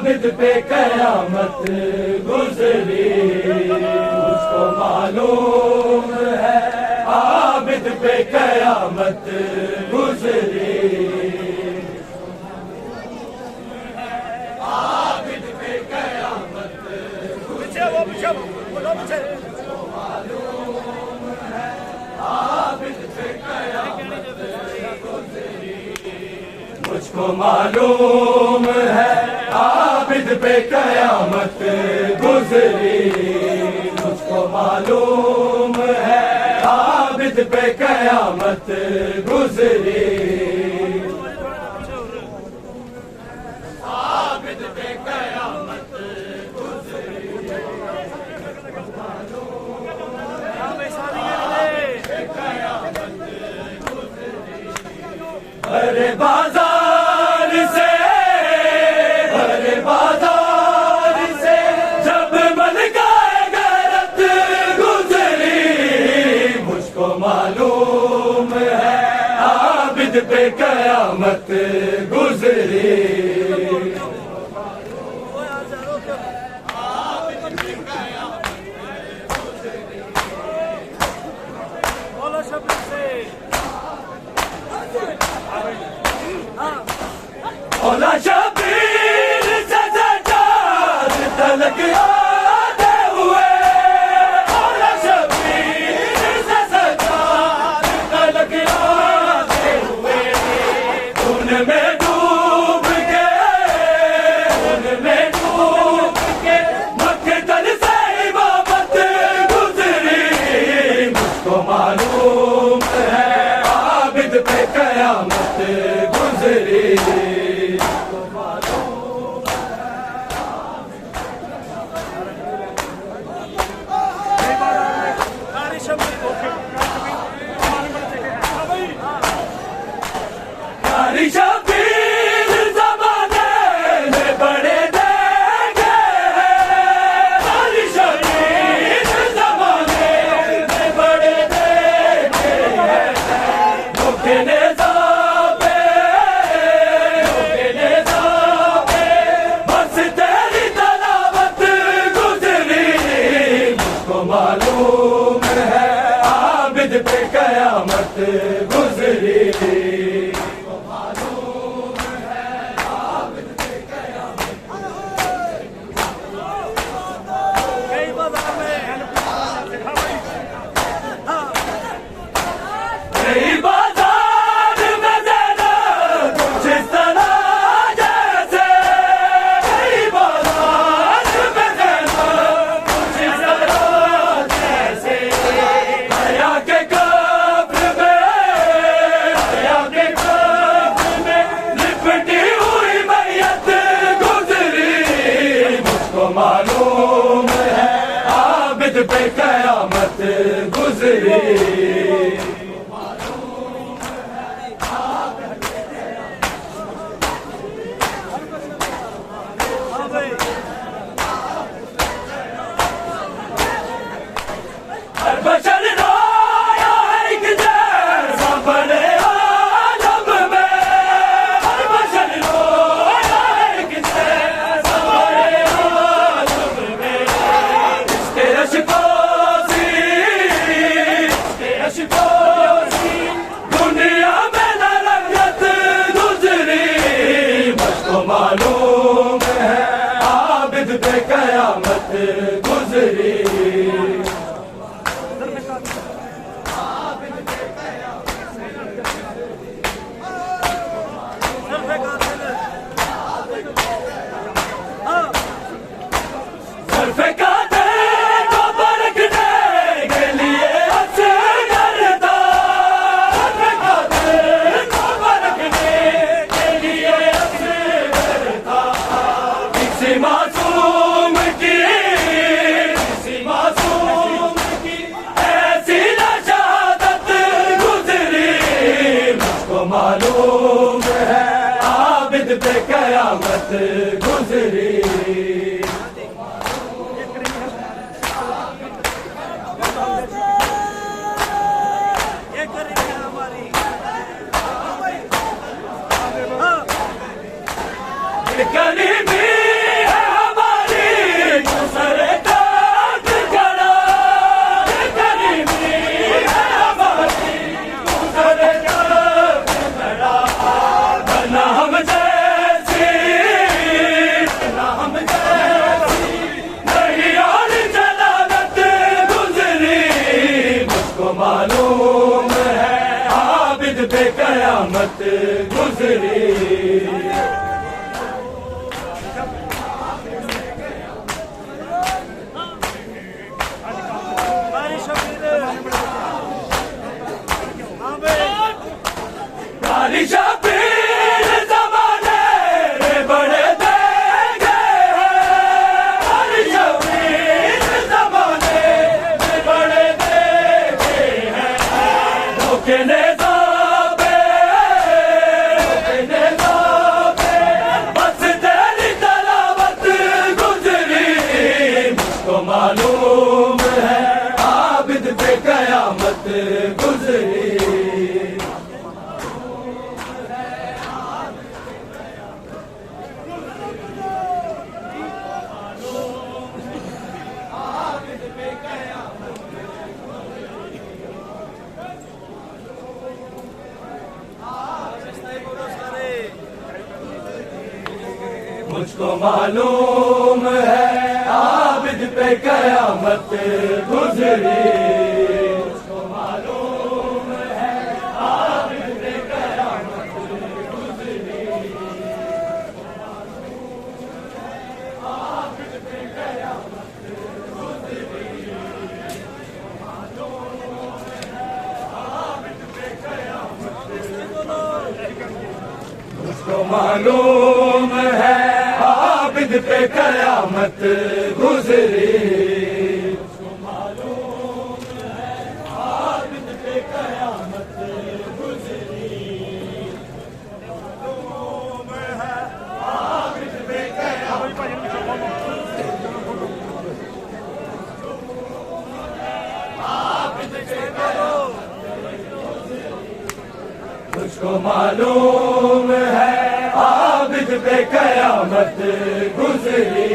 عابد پہ قیامت گزری، مجھ کو معلوم ہے عابد پہ قیامت گزری، عابد پہ قیامت مجھ کو معلوم ہے عابد پہ قیامت گزری، مجھ کو معلوم ہے عابد پہ قیامت گزری، عابد پہ قیامت ارے بازار سے، ارے بازار سے جب ملکہ غیرت گزری، مجھ کو معلوم ہے عابد پہ قیامت گزری، اولا شبیر سے سجاد تلک آتے ہوئے، اولا شبیر سے سجاد تلک آتے ہوئے، ان میں ڈوب کے، ان میں ڈوب کے مقتل سے امامت گزری، مجھ کو معلوم ہے عابد پہ قیامت گزری، شبیر زمانے میں بڑے دیکھے، شبیر زمانے میں بڑے دیکھے، مکھے نظام پہ بس تیری تلاوت گزری، مجھ کو معلوم ہے عابد پہ قیامت گزری، بازار میں ذرا کچھ اس طرح جیسے، بازار میں ذرا کچھ اس طرح جیسے، حیا کے قبر میں، حیا کے قبر میں لپٹی ہوئی میت گزری، مجھ کو معلوم ہے عابد پہ قیامت گزری، بشر رویا ایک جیسا بڑے عالم میں، ہر بشر رویا ایک جیسا بڑے عالم میں، اس کے اشکوسی، اس کے اشکوسی دنیا میں نہ رنگت گزری، مجھ کو معلوم ہے عابد پہ قیامت گزری، معصوم کی ایسی شہادت گزری، مجھ کو معلوم ہے عابد پہ قیامت گزری، کریمی گزری کاری شبیر زمانے بڑے دے گئے ہیں کاری شبیر زمانے بڑے دے گئے ہیں دھوکے نظام بس تیری تلاوت گزری مجھ کو معلوم ہے عابد پہ قیامت گزری مجھ کو معلوم ہے عابد پہ قیامت گزری مجھ کو معلوم ہے عابد پہ قیامت گزری عابد پہ قیامت گزری مجھ کو معلوم ہے عابد پہ قیامت گزری مجھ کو معلوم ہے عابد پہ قیامت گزری معلوم ہے عابد پہ مجھ کو معلوم ہے عابد پہ قیامت گزری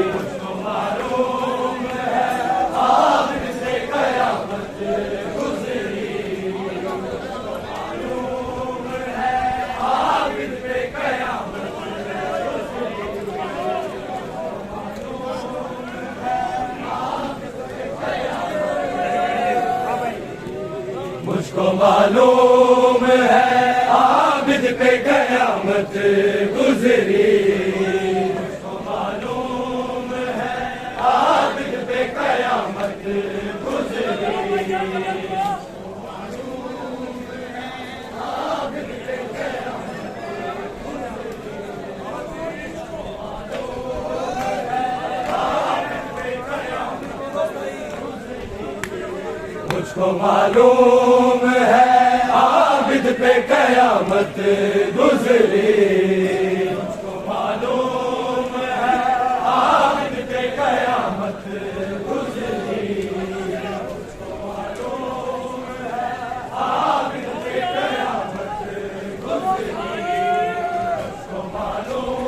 مجھ کو معلوم ہے عابد پہ قیامت گزری معلوم ہے عابد پہ قیامت مجھ کو معلوم ہے عابد پہ قیامت گزری مجھ کو معلوم ہے عابد پہ قیامت گزری مجھ کو معلوم ہے عابد پہ قیامت گزری مجھ کو معلوم ہے عابد پہ قیامت گزری مجھ کو معلوم ہے عابد پہ قیامت گزری مجھ کو معلوم ہے عابد پہ قیامت گزری مجھ کو معلوم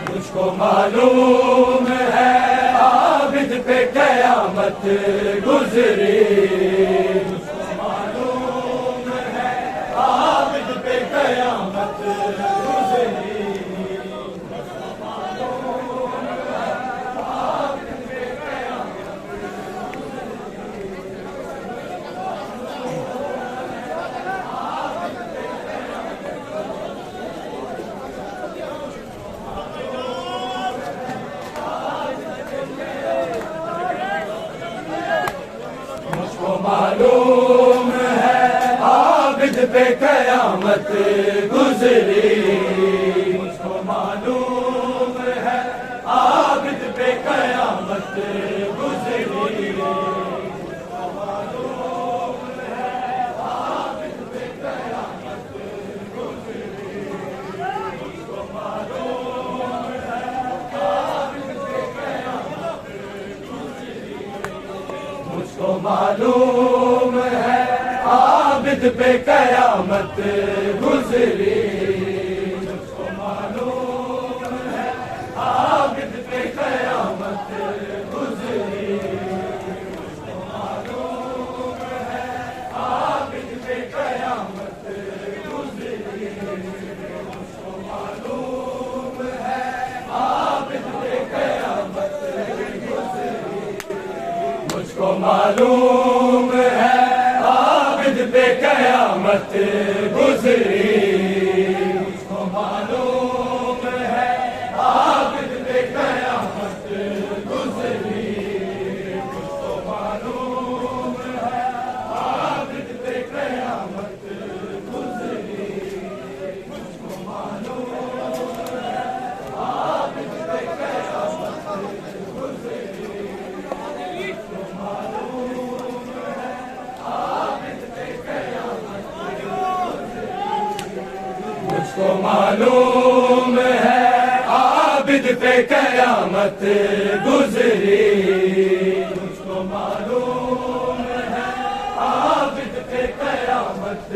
مجھ کو معلوم ہے عابد پہ قیامت گزری مجھ کو معلوم ہے عابد پہ قیامت گزری مجھ کو معلوم ہے عابد پہ معلوم ہے عابد پہ قیامت گزری مجھ کو معلوم ہے عابد پہ قیامت گزری مجھ کو معلوم ہے عابد پہ قیامت گزری مجھ کو معلوم ہے عابد پہ قیامت گزری مجھ کو معلوم ہے عابد پہ قیامت گزری مجھ کو معلوم ہے عابد پہ قیامت گزری مجھ کو معلوم ہے عابد پہ قیامت گزری مجھ کو معلوم ہے معلوم ہے عابد پہ قیامت گزری، مجھ کو معلوم ہے عابد پہ قیامت گزری، مجھ کو معلوم ہے عابد پہ قیامت گزری، مجھ کو معلوم ہے عابد پہ قیامت گزری، مجھ کو معلوم ہے عابد پہ قیامت گزری، مجھ کو معلوم ہے عابد پہ قیامت